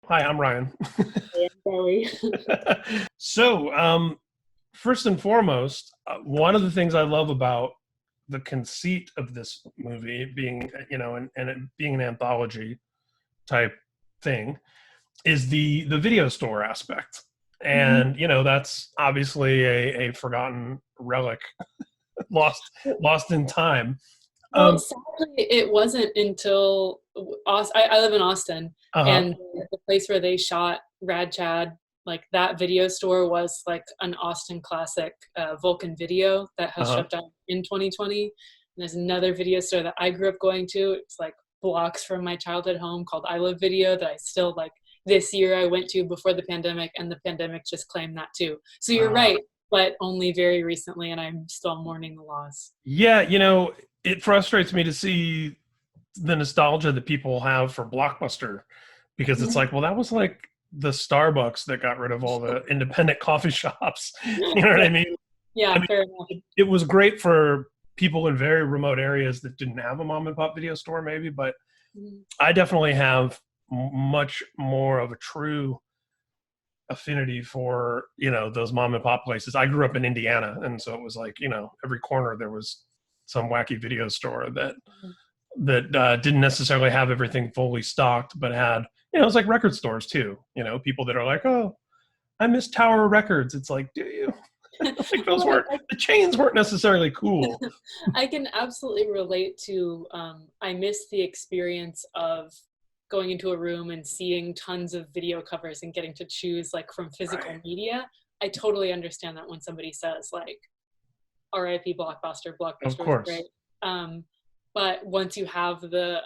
Hi, I'm Ryan. And Zoe. So, first and foremost, one of the things I love about the conceit of this movie being, and it being an anthology type thing is the video store aspect. Mhm. And, that's obviously a forgotten relic, lost in time. Well, Um, sadly, it wasn't until I live in Austin, uh-huh, and the place where they shot Rad Chad, like that video store was like an Austin classic, Vulcan Video that has uh-huh. shut down in 2020. And there's another video store that I grew up going to. It's like blocks from my childhood home called I Love Video that I still like. This year I went to before the pandemic, and the pandemic just claimed that too. So you're uh, right, but only very recently, and I'm still mourning the loss. yeah, it frustrates me to see the nostalgia that people have for Blockbuster because it's like, well, that was like the Starbucks that got rid of all the independent coffee shops. You know what Yeah, I mean? I yeah, mean, fair enough. it was great for people in very remote areas that didn't have a mom and pop video store, maybe, but Mhm. I definitely have much more of a true affinity for those mom and pop places. I grew up in Indiana, and so it was like every corner there was some wacky video store that didn't necessarily have everything fully stocked, but had, it's like record stores too. People that are like, oh, I miss Tower Records. It's like, do you? Like those Well, weren't, the chains weren't necessarily cool. I can absolutely relate to, I miss the experience of going into a room and seeing tons of video covers and getting to choose like from physical Right. media. I totally understand that when somebody says like RIP Blockbuster, Of Blockbuster was great. course. Um, but once you have the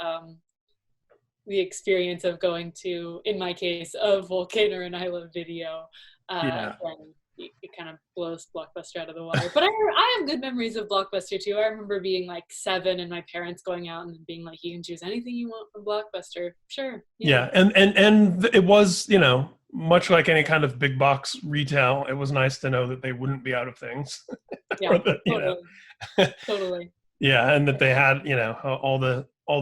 experience of going to, in my case, a Vulcan or an I Love Video, Yeah. then it kind of blows Blockbuster out of the water. But I have good memories of Blockbuster too. I remember being like 7 and my parents going out and being like, "You can choose anything you want from Blockbuster." Sure, yeah, Yeah. And it was, much like any kind of big box retail, it was nice to know that they wouldn't be out of things. yeah, Or that, totally, totally. yeah, and that they had, all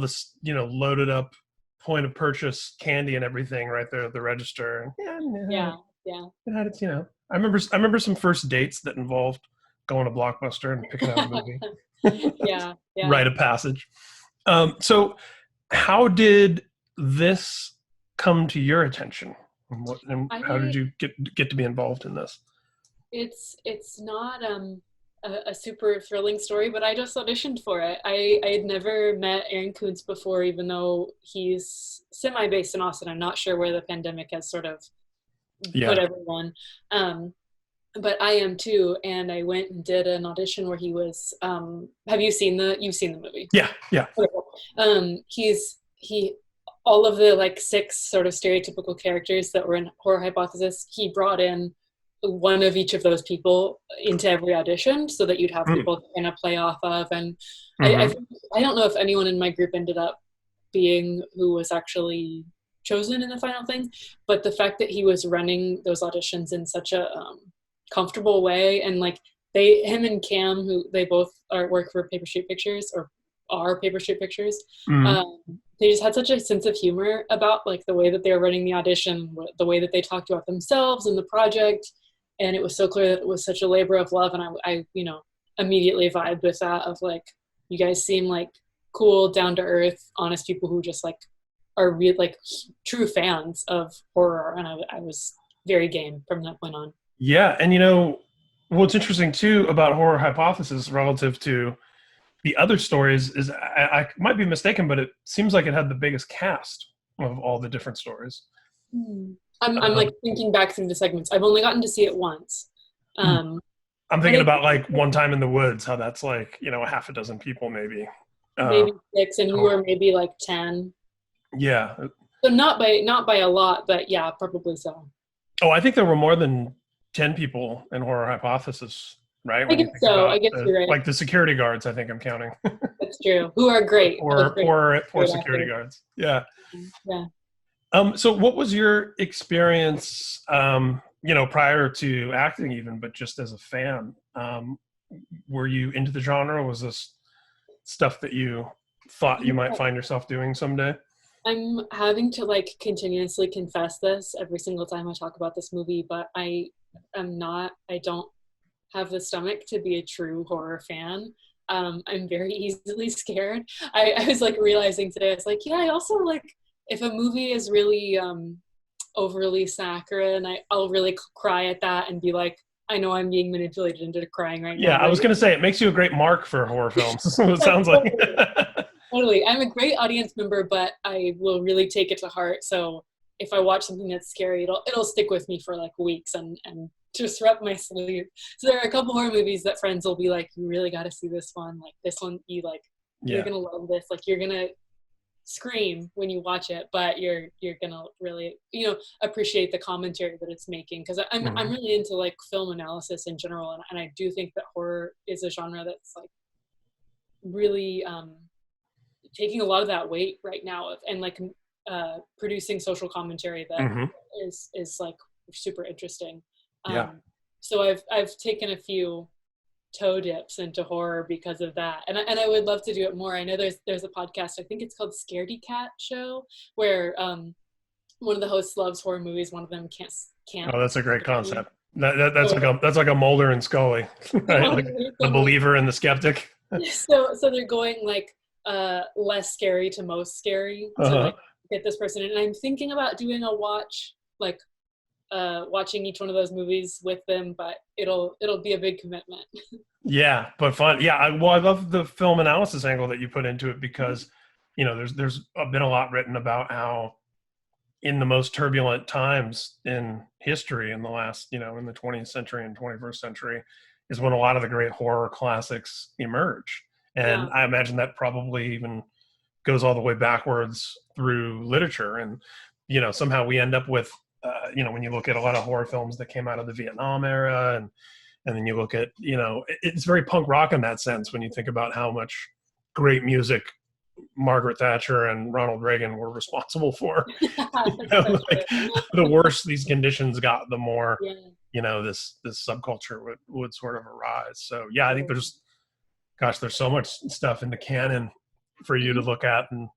this, loaded up point of purchase candy and everything right there at the register. And yeah, Yeah, yeah. it had its, I remember some first dates that involved going to Blockbuster and picking out a movie. Yeah, yeah. Rite of passage. So how did this come to your attention? And how did I you get to be involved in this? it's not a super thrilling story, but I just auditioned for it. I had never met Aaron Koontz before, even though he's semi based in Austin. I'm not sure where the pandemic has sort of put Yeah. everyone. Um, but I am too, and I went and did an audition where he was. Have you've seen the movie? Yeah. Yeah. Okay. He all of the like 6 sort of stereotypical characters that were in Horror Hypothesis. He brought in one of each of those people into every audition so that you'd have people to kind of play off of. And I Mm-hmm. think, I don't know if anyone in my group ended up being who was actually chosen in the final thing, but the fact that he was running those auditions in such a comfortable way, and like him and Cam, who they both work for Paper Street Pictures or are Paper Street Pictures, Mm-hmm. um, they just had such a sense of humor about like the way that they were running the audition, the way that they talked about themselves and the project, and it was so clear that it was such a labor of love. And I immediately vibed with that of like, you guys seem like cool, down to earth, honest people who just like are real like true fans of horror, and I was very game from that point on. Yeah, and what's interesting too about Horror Hypothesis relative to the other stories is I might be mistaken, but it seems like it had the biggest cast of all the different stories. Hmm. I'm like Um, thinking back through the segments. I've only gotten to see it once. Um, I'm and thinking it about like One Time in the Woods, how that's like a half a dozen people maybe. Uh, maybe 6, and we total. were maybe like 10. Yeah. So not by a lot, but yeah, probably so. Oh, I think there were more than 10 people in Horror Hypothesis, right? I When you guess think so. about I guess you're right. like the security guards, I think I'm counting. That's true. Who are The great. All poor, great, poor, poor great security actors. guards. Yeah. Yeah. So what was your experience, prior to acting even, but just as a fan? Were you into the genre? Was this stuff that you thought you might Yeah. find yourself doing someday? I'm having to like continuously confess this every single time I talk about this movie, but I don't have the stomach to be a true horror fan. I'm very easily scared. I was like realizing today, I was like, yeah, I also like, if a movie is really overly saccharine, I'll really cry at that and be like, I know I'm being manipulated into crying right Yeah, now. I was Like, going to say it makes you a great mark for horror films. So it like sounds like. totally. Totally. I'm a great audience member, but I will really take it to heart. So if I watch something that's scary, it'll stick with me for like weeks and disrupt my sleep. So there are a couple horror movies that friends will be like, you really got to see this one. Like this one, you're Yeah. gonna love this. Like you're gonna scream when you watch it, but you're gonna really appreciate the commentary that it's making, because I'm Mhm. really into like film analysis in general, and I do think that horror is a genre that's like really taking a lot of that weight right now and like producing social commentary that Mhm. is like super interesting. Yeah. So I've taken a few toe dips into horror because of that, and I would love to do it more. I know there's a podcast, I think it's called Scaredy Cat Show, where one of the hosts loves horror movies, one of them can't Oh, that's a great stand them. concept. That's like So a Mulder and Scully, right? Like the totally. believer and the skeptic. So they're going like less scary to most scary to Uh-huh. like get this person in. And I'm thinking about doing a watch, like watching each one of those movies with them, but it'll be a big commitment. Yeah, but fun. Yeah, I love the film analysis angle that you put into it because, there's been a lot written about how in the most turbulent times in history in the last, in the 20th century and 21st century is when a lot of the great horror classics emerge. And Yeah. I imagine that probably even goes all the way backwards through literature. And, somehow we end up with, when you look at a lot of horror films that came out of the Vietnam era and then you look at, it's very punk rock in that sense when you think about how much great music Margaret Thatcher and Ronald Reagan were responsible for. Like the worse these conditions got, the more, Yeah. this subculture would sort of arise. So yeah, I think there's so much stuff in the canon for you to Mhm. look at and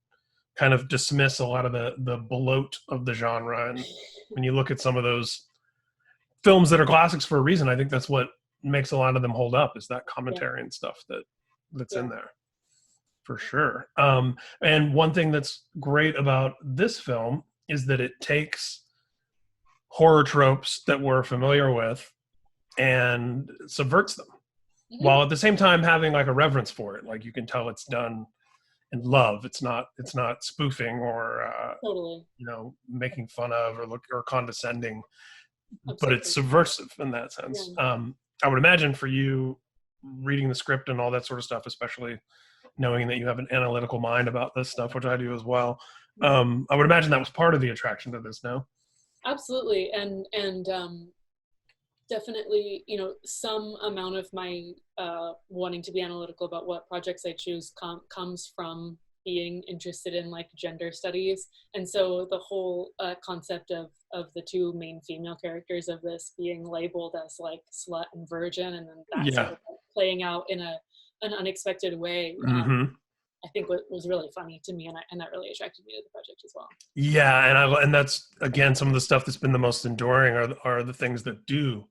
kind of dismiss a lot of the bloat of the genre. And when you look at some of those films that are classics for a reason, I think that's what makes a lot of them hold up is that Yeah. commentary and stuff that's Yeah. in there for sure. And one thing that's great about this film is that it takes horror tropes that we're familiar with and subverts them Mhm. while at the same time having like a reverence for it. Like you can tell it's done in love. It's not spoofing or Totally. making fun of or condescending, but it's Absolutely. subversive in that sense. Yeah. I would imagine for you reading the script and all that sort of stuff, especially knowing that you have an analytical mind about this stuff, which I do as well. Mhm. I would imagine that was part of the attraction to this. No. Absolutely. And definitely, some amount of my wanting to be analytical about what projects I choose comes from being interested in like gender studies. And so the whole concept of the two main female characters of this being labeled as like slut and virgin, and then that sort Yeah. of like playing out in an unexpected way, Hmm. I think was really funny to me, and that really attracted me to the project as well. Yeah, and that's again some of the stuff that's been the most enduring are the things that do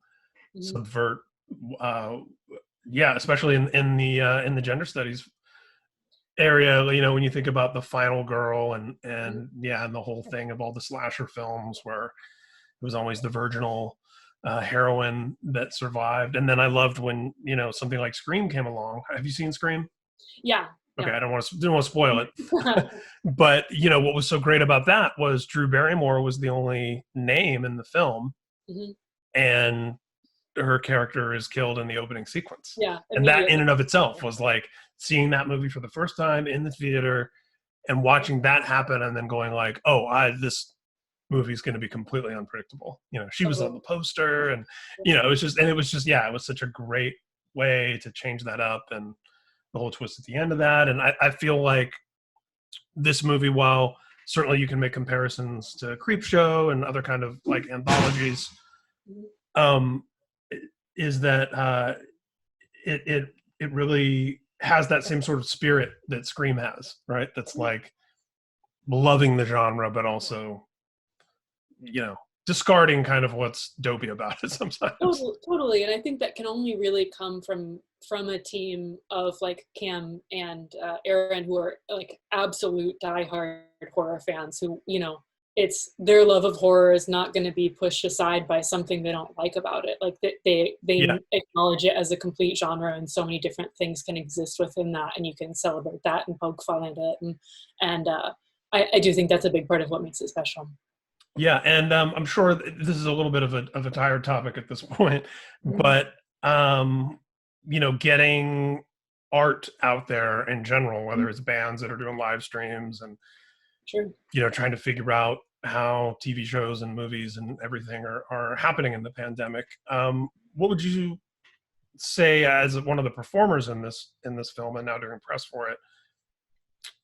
Mhm. subvert. Uh, yeah, especially in the gender studies area. When you think about the final girl and yeah, and the whole thing of all the slasher films where it was always the virginal heroine that survived. And then I loved when something like Scream came along. Have you seen Scream? Yeah. Okay, Yeah. didn't want to spoil it, but what was so great about that was Drew Barrymore was the only name in the film, Mhm. and her character is killed in the opening sequence, Yeah, and that in immediately. and of itself was like seeing that movie for the first time in the theater and watching that happen, and then going like, oh, this movie is going to be completely unpredictable. She was on Totally. the poster, and it was just yeah, it was such a great way to change that up and the whole twist at the end of that. And I feel like this movie, while certainly you can make comparisons to Creepshow and other kind of like anthologies, Mhm. um, is that it really has that same sort of spirit that Scream has, right? That's like loving the genre, but also, discarding kind of what's dopey about it sometimes. Totally. And I think that can only really come from a team of like Cam and Aaron, who are like absolute diehard horror fans who, it's their love of horror is not going to be pushed aside by something they don't like about it. Like they Yeah. acknowledge it as a complete genre, and so many different things can exist within that, and you can celebrate that and poke fun at it. And I do think that's a big part of what makes it special. Yeah, and I'm sure this is a little bit of a tired topic at this point, but getting art out there in general, whether it's bands that are doing live streams and Sure. trying to figure out how TV shows and movies and everything are happening in the pandemic. What would you say, as one of the performers in this film and now doing press for it,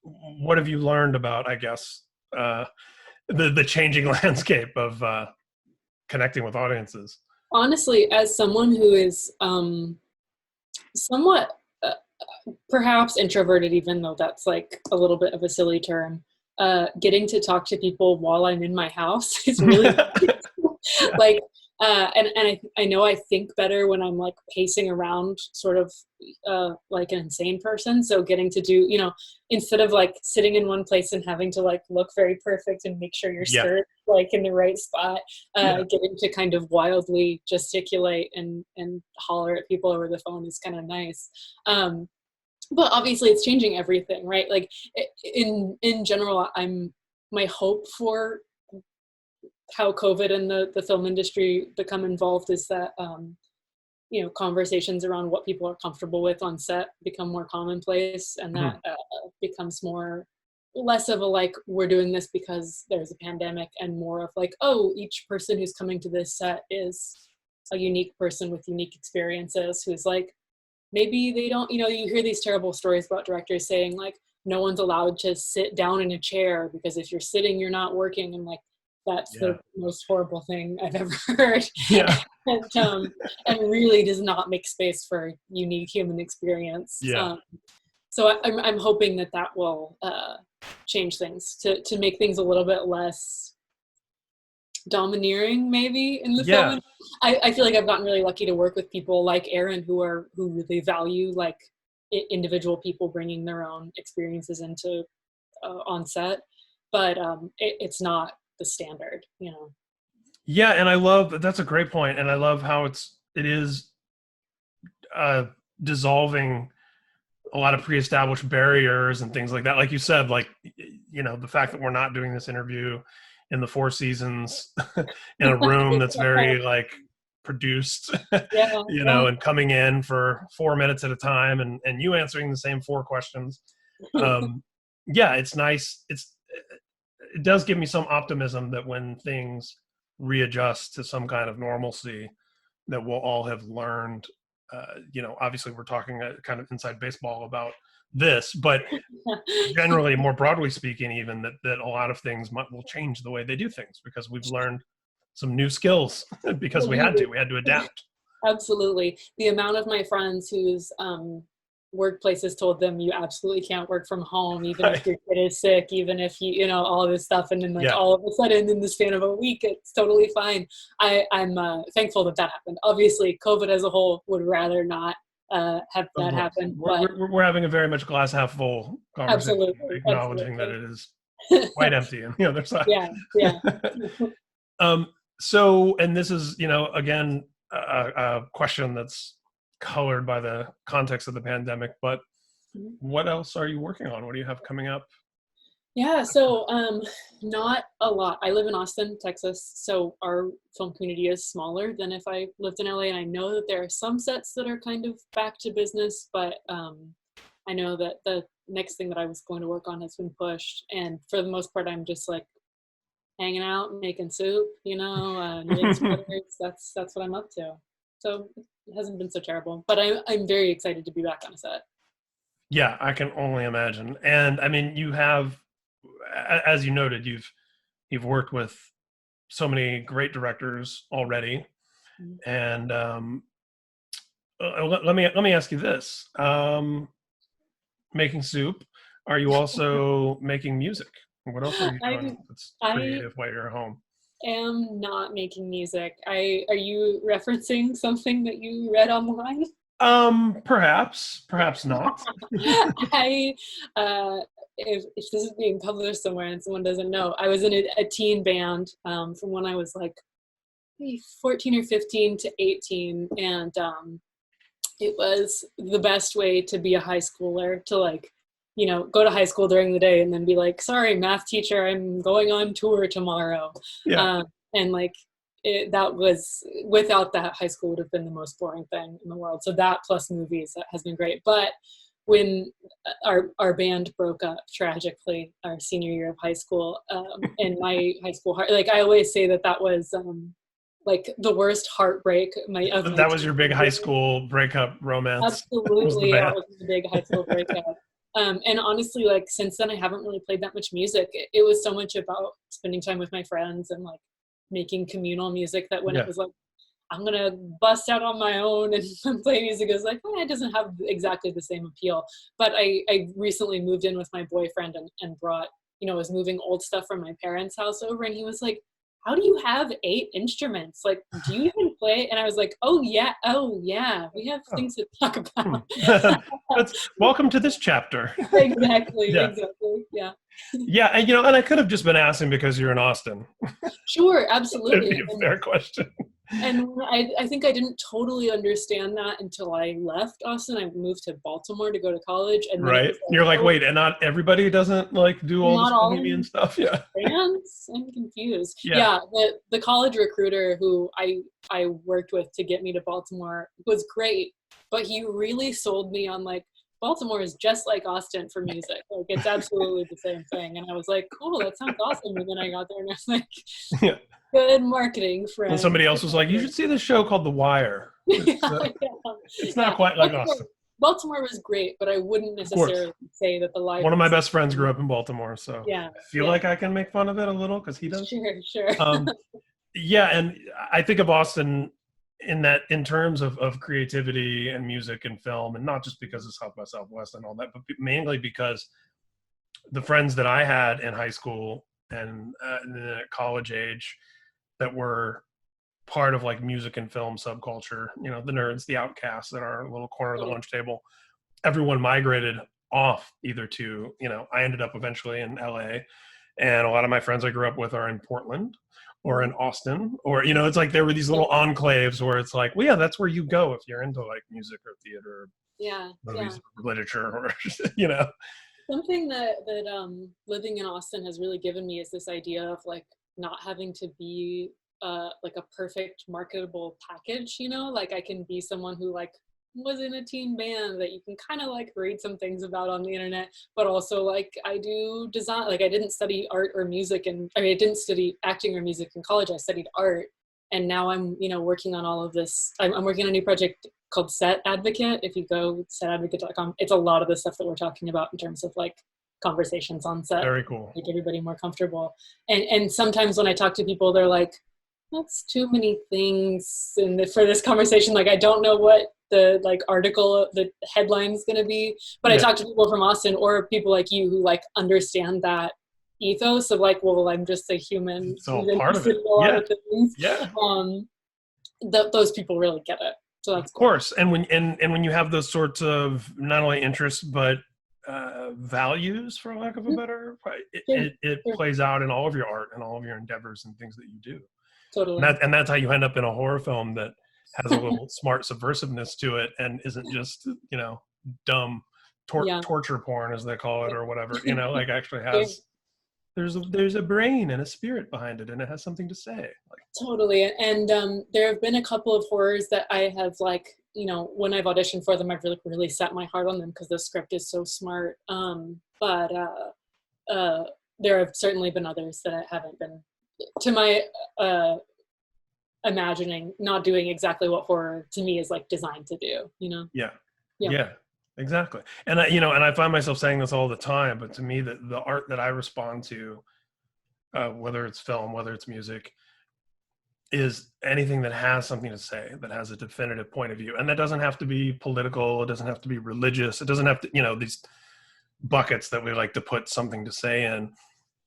what have you learned about, I guess, the changing landscape of connecting with audiences? Honestly, as someone who is somewhat perhaps introverted, even though that's like a little bit of a silly term, getting to talk to people while I'm in my house is really like, and I know I think better when I'm like pacing around sort of like an insane person. So getting to do, instead of like sitting in one place and having to like look very perfect and make sure your skirt like in the right spot, getting to kind of wildly gesticulate and holler at people over the phone is kind of nice. But obviously it's changing everything, right? Like in general, my hope for how COVID and the film industry become involved is that, conversations around what people are comfortable with on set become more commonplace, and that becomes less of a like, we're doing this because there's a pandemic, and more of like, oh, each person who's coming to this set is a unique person with unique experiences who's like, maybe they don't, you hear these terrible stories about directors saying like, no one's allowed to sit down in a chair because if you're sitting, you're not working. And like, that's the most horrible thing I've ever heard. Yeah. and really does not make space for unique human experience. Yeah. So I'm hoping that will change things to make things a little bit less domineering maybe in the film. I feel like I've gotten really lucky to work with people like Aaron who really value like individual people bringing their own experiences into on set, but it's not the standard, Yeah, and I love that's a great point, and I love how it is dissolving a lot of pre-established barriers and things like that. Like you said, like the fact that we're not doing this interview in the Four Seasons in a room that's very like produced, and coming in for 4 minutes at a time and you answering the same 4 questions. It's nice. It does give me some optimism that when things readjust to some kind of normalcy, that we'll all have learned. Obviously we're talking kind of inside baseball about this, but generally, more broadly speaking, even that a lot of things will change the way they do things because we've learned some new skills because we had to adapt. Absolutely. The amount of my friends whose workplaces told them you absolutely can't work from home, even if your kid is sick, even if all of this stuff, and then like all of a sudden in the span of a week it's totally fine. I'm thankful that happened. Obviously COVID as a whole would rather not have that happen, but we're having a very much glass half full conversation, acknowledging that it is quite empty on the other side. So, and this is again a question that's colored by the context of the pandemic, but what else are you working on? What do you have coming up? So not a lot. I live in Austin, Texas, so our film community is smaller than if I lived in LA, and I know that there are some sets that are kind of back to business, but I know that the next thing that I was going to work on has been pushed, and for the most part I'm just like hanging out, making soup, knitting sweaters. That's what I'm up to. So it hasn't been so terrible, but I'm very excited to be back on a set. Yeah, I can only imagine. And I mean, you have, as you noted, you've worked with so many great directors already. And let me ask you this: making soup, are you also making music? What else are you doing that's I creative while you're at home? am not making music. Are you referencing something that you read online? Perhaps not. I if this is being published somewhere and someone doesn't know, I was in a teen band from when I was like maybe 14 or 15 to 18, and it was the best way to be a high schooler, to like, you know, go to high school during the day and then be like, sorry, math teacher, I'm going on tour tomorrow. Yeah. And like, that was, without that, high school would have been the most boring thing in the world. So that plus movies, that has been great. But when our band broke up tragically our senior year of high school, and my high school heart, like I always say that was like the worst heartbreak of my That was your big high school breakup romance. Absolutely, that was the big high school breakup. And honestly, like since then, I haven't really played that much music. It was so much about spending time with my friends and like making communal music that when it was like, I'm gonna bust out on my own and play music, is like, it doesn't have exactly the same appeal. But I recently moved in with my boyfriend and brought, you know, I was moving old stuff from my parents' house over, and he was like, how do you have 8 instruments? Like, do you even play? And I was like, oh yeah, we have things to talk about. Welcome to this chapter. Exactly, yeah. Yeah. Yeah, and you know, and I could have just been asking because you're in Austin. Sure, absolutely. That'd be a fair question. And I think I didn't totally understand that until I left Austin. I moved to Baltimore to go to college. And then right. You're like, wait, and not everybody doesn't like do all this bohemian stuff? Yeah. Fans? I'm confused. Yeah. The college recruiter who I worked with to get me to Baltimore was great, but he really sold me on like, Baltimore is just like Austin for music. Like it's absolutely the same thing. And I was like, cool, that sounds awesome. And then I got there and I was like, good marketing, friend. And somebody else was like, you should see this show called The Wire. It's not quite like Austin. Baltimore was great, but I wouldn't necessarily say that the live. One of my best friends grew up in Baltimore, so I feel like I can make fun of it a little because he does. Sure. Yeah, and I think of Austin in terms of creativity and music and film, and not just because of South by Southwest and all that, but mainly because the friends that I had in high school and at college age that were part of like music and film subculture, you know, the nerds, the outcasts at our little corner of the lunch table, everyone migrated off either to, you know, I ended up eventually in LA, and a lot of my friends I grew up with are in Portland or in Austin, or, you know, it's like there were these little enclaves where it's like, well, yeah, that's where you go if you're into like music or theater, movies, or literature, or, you know. Something that living in Austin has really given me is this idea of like not having to be like a perfect marketable package, you know, like I can be someone who like was in a teen band that you can kind of like read some things about on the internet, but also like I do design, like I didn't study art or music, and I mean I didn't study acting or music in college, I studied art, and now I'm, you know, working on all of this. I'm working on a new project called Set Advocate. If you go setadvocate.com, it's a lot of the stuff that we're talking about in terms of like conversations on set. Very cool. Make everybody more comfortable. And sometimes when I talk to people, they're like, that's too many things for this conversation. Like I don't know what the like article, the headline is going to be, but I talk to people from Austin or people like you who like understand that ethos of like, well, I'm just a human. It's all part of it. Those people really get it. So that's of course. And when you have those sorts of not only interests but values, for lack of a better, it plays out in all of your art and all of your endeavors and things that you do. Totally. And that's how you end up in a horror film that has a little smart subversiveness to it and isn't just, you know, dumb torture porn, as they call it, or whatever, you know, like actually has, there's a brain and a spirit behind it, and it has something to say. Like, totally. And there have been a couple of horrors that I have like, you know, when I've auditioned for them, I've really set my heart on them because the script is so smart. But there have certainly been others that haven't been, to my imagining, not doing exactly what horror to me is like designed to do, you know? Yeah, exactly. And I find myself saying this all the time, but to me, the art that I respond to, whether it's film, whether it's music, is anything that has something to say, that has a definitive point of view. And that doesn't have to be political. It doesn't have to be religious. It doesn't have to, you know, these buckets that we like to put something to say in.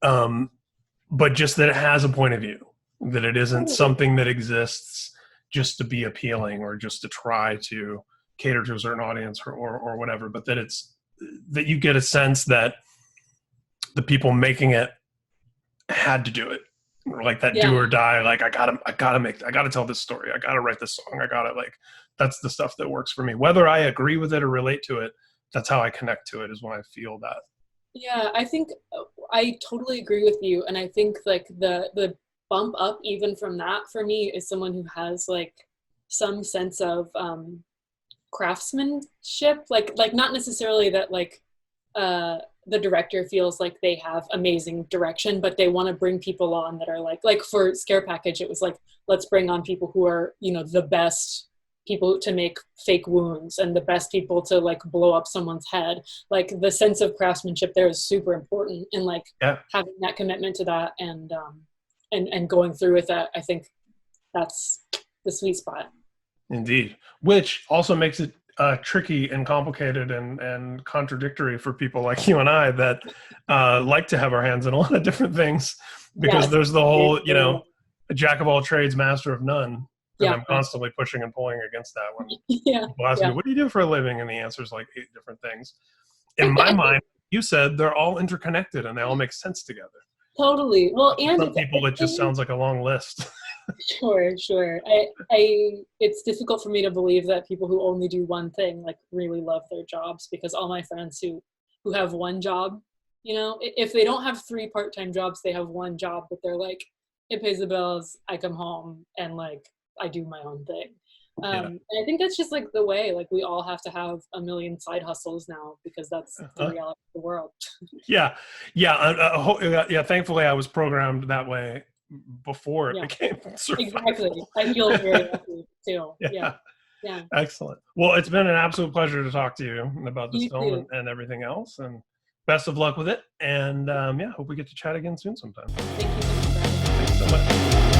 But just that it has a point of view, that it isn't something that exists just to be appealing or just to try to cater to a certain audience or whatever, but that it's, that you get a sense that the people making it had to do it, like that do or die. Like I gotta tell this story. I gotta write this song. That's the stuff that works for me. Whether I agree with it or relate to it, that's how I connect to it, is when I feel that. Yeah, I think I totally agree with you. And I think like the bump up even from that for me is someone who has like some sense of craftsmanship, like not necessarily that like the director feels like they have amazing direction, but they want to bring people on that are like for Scare Package, it was like, let's bring on people who are, you know, the best people to make fake wounds and the best people to like blow up someone's head. Like the sense of craftsmanship there is super important, and like having that commitment to that and going through with that, I think that's the sweet spot. Indeed. Which also makes it tricky and complicated and contradictory for people like you and I that like to have our hands in a lot of different things, because there's the whole, you know, a jack of all trades, master of none. And I'm constantly pushing and pulling against that when people ask me, what do you do for a living? And the answer is like 8 different things. In my mind, you said they're all interconnected and they all make sense together. Totally. Well, and some people, it just sounds like a long list. Sure. It's difficult for me to believe that people who only do one thing like really love their jobs, because all my friends who have one job, you know, if they don't have 3 part-time jobs, they have one job, but they're like, it pays the bills, I come home and like I do my own thing. And I think that's just like the way, like we all have to have a million side hustles now, because that's the reality of the world. Thankfully I was programmed that way before it became survival. Exactly. I feel very lucky too. Yeah. Excellent. Well, it's been an absolute pleasure to talk to you about this film and everything else, and best of luck with it. And hope we get to chat again soon sometime. Thank you so much. Thanks so much.